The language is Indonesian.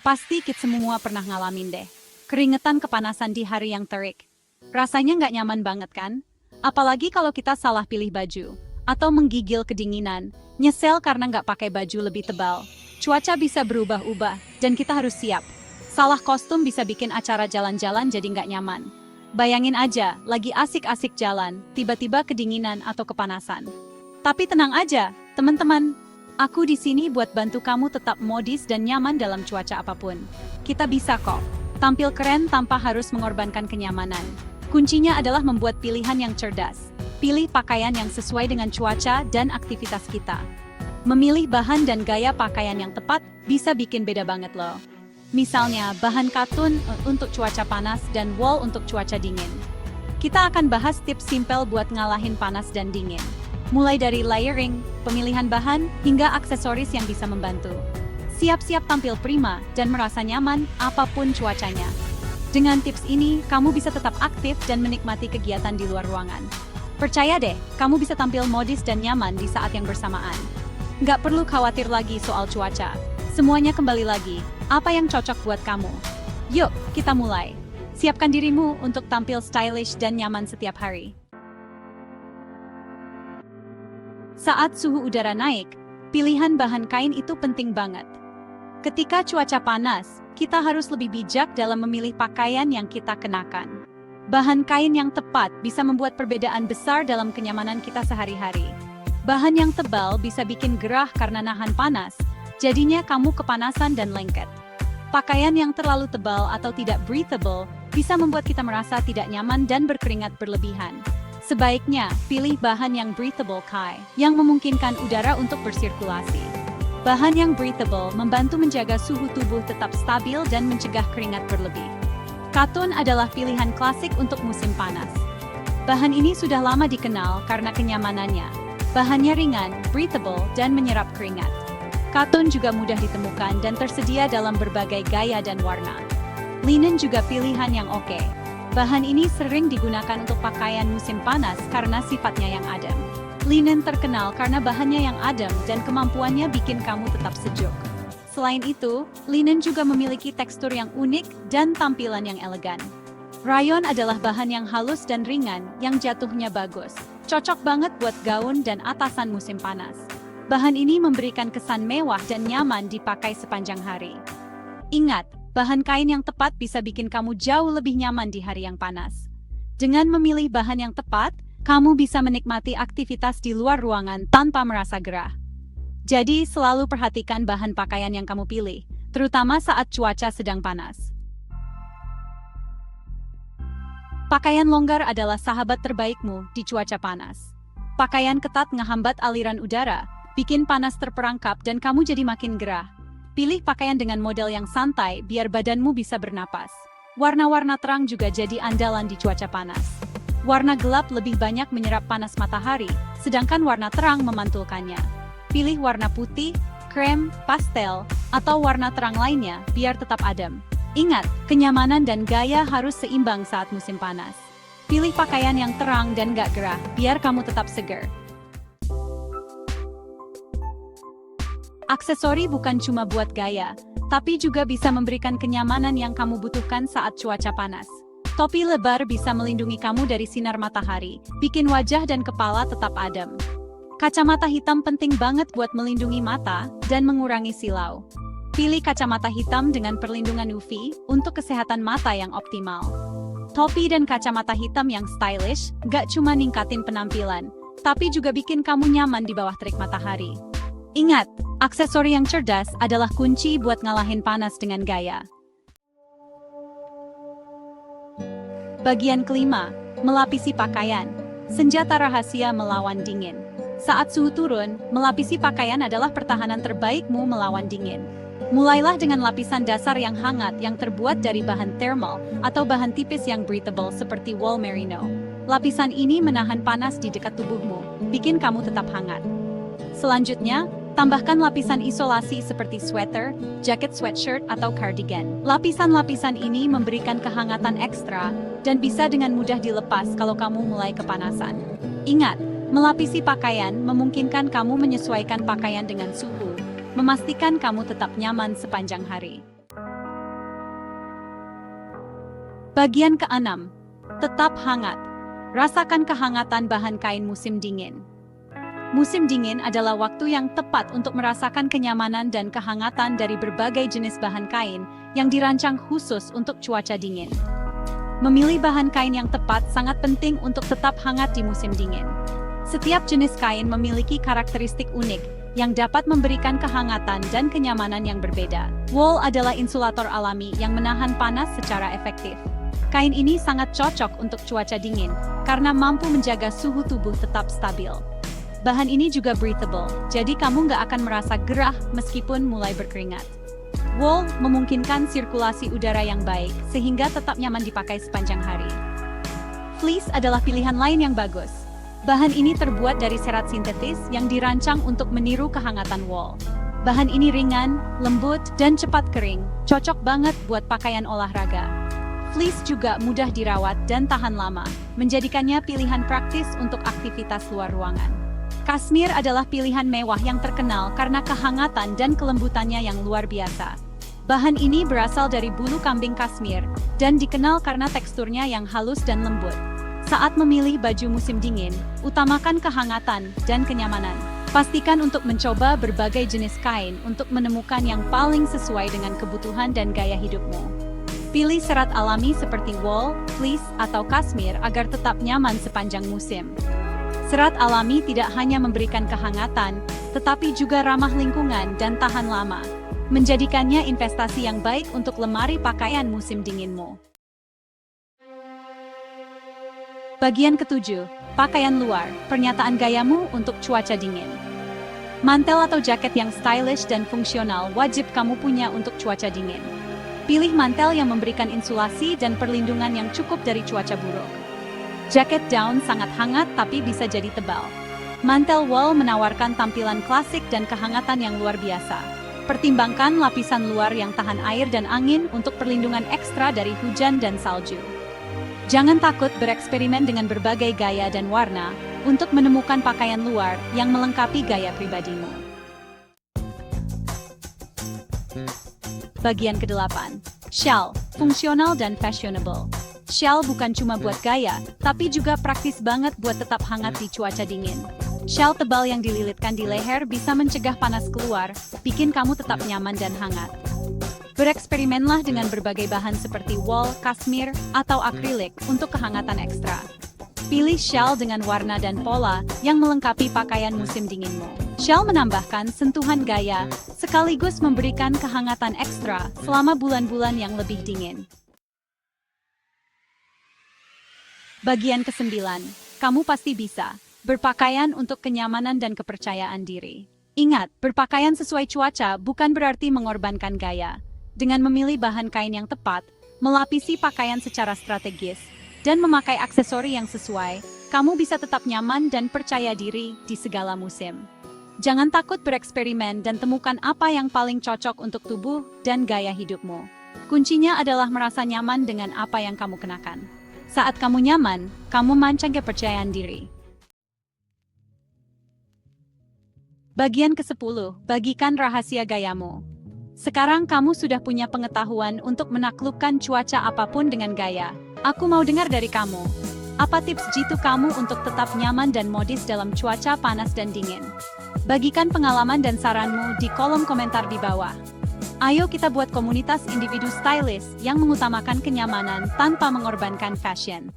Pasti kita semua pernah ngalamin deh. Keringetan kepanasan di hari yang terik. Rasanya nggak nyaman banget kan? Apalagi kalau kita salah pilih baju. Atau menggigil kedinginan. Nyesel karena nggak pakai baju lebih tebal. Cuaca bisa berubah-ubah, dan kita harus siap. Salah kostum bisa bikin acara jalan-jalan jadi nggak nyaman. Bayangin aja, lagi asik-asik jalan, tiba-tiba kedinginan atau kepanasan. Tapi tenang aja, teman-teman. Aku di sini buat bantu kamu tetap modis dan nyaman dalam cuaca apapun. Kita bisa kok. Tampil keren tanpa harus mengorbankan kenyamanan. Kuncinya adalah membuat pilihan yang cerdas. Pilih pakaian yang sesuai dengan cuaca dan aktivitas kita. Memilih bahan dan gaya pakaian yang tepat bisa bikin beda banget loh. Misalnya, bahan katun untuk cuaca panas dan wool untuk cuaca dingin. Kita akan bahas tips simpel buat ngalahin panas dan dingin. Mulai dari layering, pemilihan bahan, hingga aksesoris yang bisa membantu. Siap-siap tampil prima dan merasa nyaman apapun cuacanya. Dengan tips ini, kamu bisa tetap aktif dan menikmati kegiatan di luar ruangan. Percaya deh, kamu bisa tampil modis dan nyaman di saat yang bersamaan. Nggak perlu khawatir lagi soal cuaca. Semuanya kembali lagi, apa yang cocok buat kamu. Yuk, kita mulai. Siapkan dirimu untuk tampil stylish dan nyaman setiap hari. Saat suhu udara naik, pilihan bahan kain itu penting banget. Ketika cuaca panas, kita harus lebih bijak dalam memilih pakaian yang kita kenakan. Bahan kain yang tepat bisa membuat perbedaan besar dalam kenyamanan kita sehari-hari. Bahan yang tebal bisa bikin gerah karena nahan panas, jadinya kamu kepanasan dan lengket. Pakaian yang terlalu tebal atau tidak breathable bisa membuat kita merasa tidak nyaman dan berkeringat berlebihan. Sebaiknya, pilih bahan yang breathable yang memungkinkan udara untuk bersirkulasi. Bahan yang breathable membantu menjaga suhu tubuh tetap stabil dan mencegah keringat berlebih. Katun adalah pilihan klasik untuk musim panas. Bahan ini sudah lama dikenal karena kenyamanannya. Bahannya ringan, breathable, dan menyerap keringat. Katun juga mudah ditemukan dan tersedia dalam berbagai gaya dan warna. Linen juga pilihan yang oke. Bahan ini sering digunakan untuk pakaian musim panas karena sifatnya yang adem. Linen terkenal karena bahannya yang adem dan kemampuannya bikin kamu tetap sejuk. Selain itu, linen juga memiliki tekstur yang unik dan tampilan yang elegan. Rayon adalah bahan yang halus dan ringan yang jatuhnya bagus. Cocok banget buat gaun dan atasan musim panas. Bahan ini memberikan kesan mewah dan nyaman dipakai sepanjang hari. Ingat, bahan kain yang tepat bisa bikin kamu jauh lebih nyaman di hari yang panas. Dengan memilih bahan yang tepat, kamu bisa menikmati aktivitas di luar ruangan tanpa merasa gerah. Jadi, selalu perhatikan bahan pakaian yang kamu pilih, terutama saat cuaca sedang panas. Pakaian longgar adalah sahabat terbaikmu di cuaca panas. Pakaian ketat ngehambat aliran udara, bikin panas terperangkap dan kamu jadi makin gerah. Pilih pakaian dengan model yang santai biar badanmu bisa bernapas. Warna-warna terang juga jadi andalan di cuaca panas. Warna gelap lebih banyak menyerap panas matahari, sedangkan warna terang memantulkannya. Pilih warna putih, krem, pastel, atau warna terang lainnya biar tetap adem. Ingat, kenyamanan dan gaya harus seimbang saat musim panas. Pilih pakaian yang terang dan gak gerah biar kamu tetap segar. Aksesori bukan cuma buat gaya, tapi juga bisa memberikan kenyamanan yang kamu butuhkan saat cuaca panas. Topi lebar bisa melindungi kamu dari sinar matahari, bikin wajah dan kepala tetap adem. Kacamata hitam penting banget buat melindungi mata dan mengurangi silau. Pilih kacamata hitam dengan perlindungan UV untuk kesehatan mata yang optimal. Topi dan kacamata hitam yang stylish gak cuma ningkatin penampilan, tapi juga bikin kamu nyaman di bawah terik matahari. Ingat, aksesori yang cerdas adalah kunci buat ngalahin panas dengan gaya. Bagian kelima, melapisi pakaian. Senjata rahasia melawan dingin. Saat suhu turun, melapisi pakaian adalah pertahanan terbaikmu melawan dingin. Mulailah dengan lapisan dasar yang hangat yang terbuat dari bahan thermal atau bahan tipis yang breathable seperti wool merino. Lapisan ini menahan panas di dekat tubuhmu, bikin kamu tetap hangat. Selanjutnya, tambahkan lapisan isolasi seperti sweater, jaket sweatshirt, atau cardigan. Lapisan-lapisan ini memberikan kehangatan ekstra dan bisa dengan mudah dilepas kalau kamu mulai kepanasan. Ingat, melapisi pakaian memungkinkan kamu menyesuaikan pakaian dengan suhu, memastikan kamu tetap nyaman sepanjang hari. Bagian keenam, tetap hangat. Rasakan kehangatan bahan kain musim dingin. Musim dingin adalah waktu yang tepat untuk merasakan kenyamanan dan kehangatan dari berbagai jenis bahan kain yang dirancang khusus untuk cuaca dingin. Memilih bahan kain yang tepat sangat penting untuk tetap hangat di musim dingin. Setiap jenis kain memiliki karakteristik unik yang dapat memberikan kehangatan dan kenyamanan yang berbeda. Wool adalah insulator alami yang menahan panas secara efektif. Kain ini sangat cocok untuk cuaca dingin karena mampu menjaga suhu tubuh tetap stabil. Bahan ini juga breathable, jadi kamu nggak akan merasa gerah meskipun mulai berkeringat. Wool memungkinkan sirkulasi udara yang baik sehingga tetap nyaman dipakai sepanjang hari. Fleece adalah pilihan lain yang bagus. Bahan ini terbuat dari serat sintetis yang dirancang untuk meniru kehangatan wool. Bahan ini ringan, lembut, dan cepat kering, cocok banget buat pakaian olahraga. Fleece juga mudah dirawat dan tahan lama, menjadikannya pilihan praktis untuk aktivitas luar ruangan. Kashmir adalah pilihan mewah yang terkenal karena kehangatan dan kelembutannya yang luar biasa. Bahan ini berasal dari bulu kambing Kashmir dan dikenal karena teksturnya yang halus dan lembut. Saat memilih baju musim dingin, utamakan kehangatan dan kenyamanan. Pastikan untuk mencoba berbagai jenis kain untuk menemukan yang paling sesuai dengan kebutuhan dan gaya hidupmu. Pilih serat alami seperti wool, fleece, atau kashmir agar tetap nyaman sepanjang musim. Serat alami tidak hanya memberikan kehangatan, tetapi juga ramah lingkungan dan tahan lama, menjadikannya investasi yang baik untuk lemari pakaian musim dinginmu. Bagian ketujuh, pakaian luar, pernyataan gayamu untuk cuaca dingin. Mantel atau jaket yang stylish dan fungsional wajib kamu punya untuk cuaca dingin. Pilih mantel yang memberikan insulasi dan perlindungan yang cukup dari cuaca buruk. Jaket down sangat hangat tapi bisa jadi tebal. Mantel wool menawarkan tampilan klasik dan kehangatan yang luar biasa. Pertimbangkan lapisan luar yang tahan air dan angin untuk perlindungan ekstra dari hujan dan salju. Jangan takut bereksperimen dengan berbagai gaya dan warna untuk menemukan pakaian luar yang melengkapi gaya pribadimu. Bagian ke-8, shawl, fungsional dan fashionable. Shawl bukan cuma buat gaya, tapi juga praktis banget buat tetap hangat di cuaca dingin. Shawl tebal yang dililitkan di leher bisa mencegah panas keluar, bikin kamu tetap nyaman dan hangat. Bereksperimenlah dengan berbagai bahan seperti wool, kashmir, atau akrilik untuk kehangatan ekstra. Pilih shawl dengan warna dan pola yang melengkapi pakaian musim dinginmu. Shawl menambahkan sentuhan gaya, sekaligus memberikan kehangatan ekstra selama bulan-bulan yang lebih dingin. Bagian ke-9, kamu pasti bisa. Berpakaian untuk kenyamanan dan kepercayaan diri. Ingat, berpakaian sesuai cuaca bukan berarti mengorbankan gaya. Dengan memilih bahan kain yang tepat, melapisi pakaian secara strategis, dan memakai aksesori yang sesuai, kamu bisa tetap nyaman dan percaya diri di segala musim. Jangan takut bereksperimen dan temukan apa yang paling cocok untuk tubuh dan gaya hidupmu. Kuncinya adalah merasa nyaman dengan apa yang kamu kenakan. Saat kamu nyaman, kamu mancang kepercayaan diri. Bagian ke-10, bagikan rahasia gayamu. Sekarang kamu sudah punya pengetahuan untuk menaklukkan cuaca apapun dengan gaya. Aku mau dengar dari kamu. Apa tips jitu kamu untuk tetap nyaman dan modis dalam cuaca panas dan dingin? Bagikan pengalaman dan saranmu di kolom komentar di bawah. Ayo kita buat komunitas individu stylish yang mengutamakan kenyamanan tanpa mengorbankan fashion.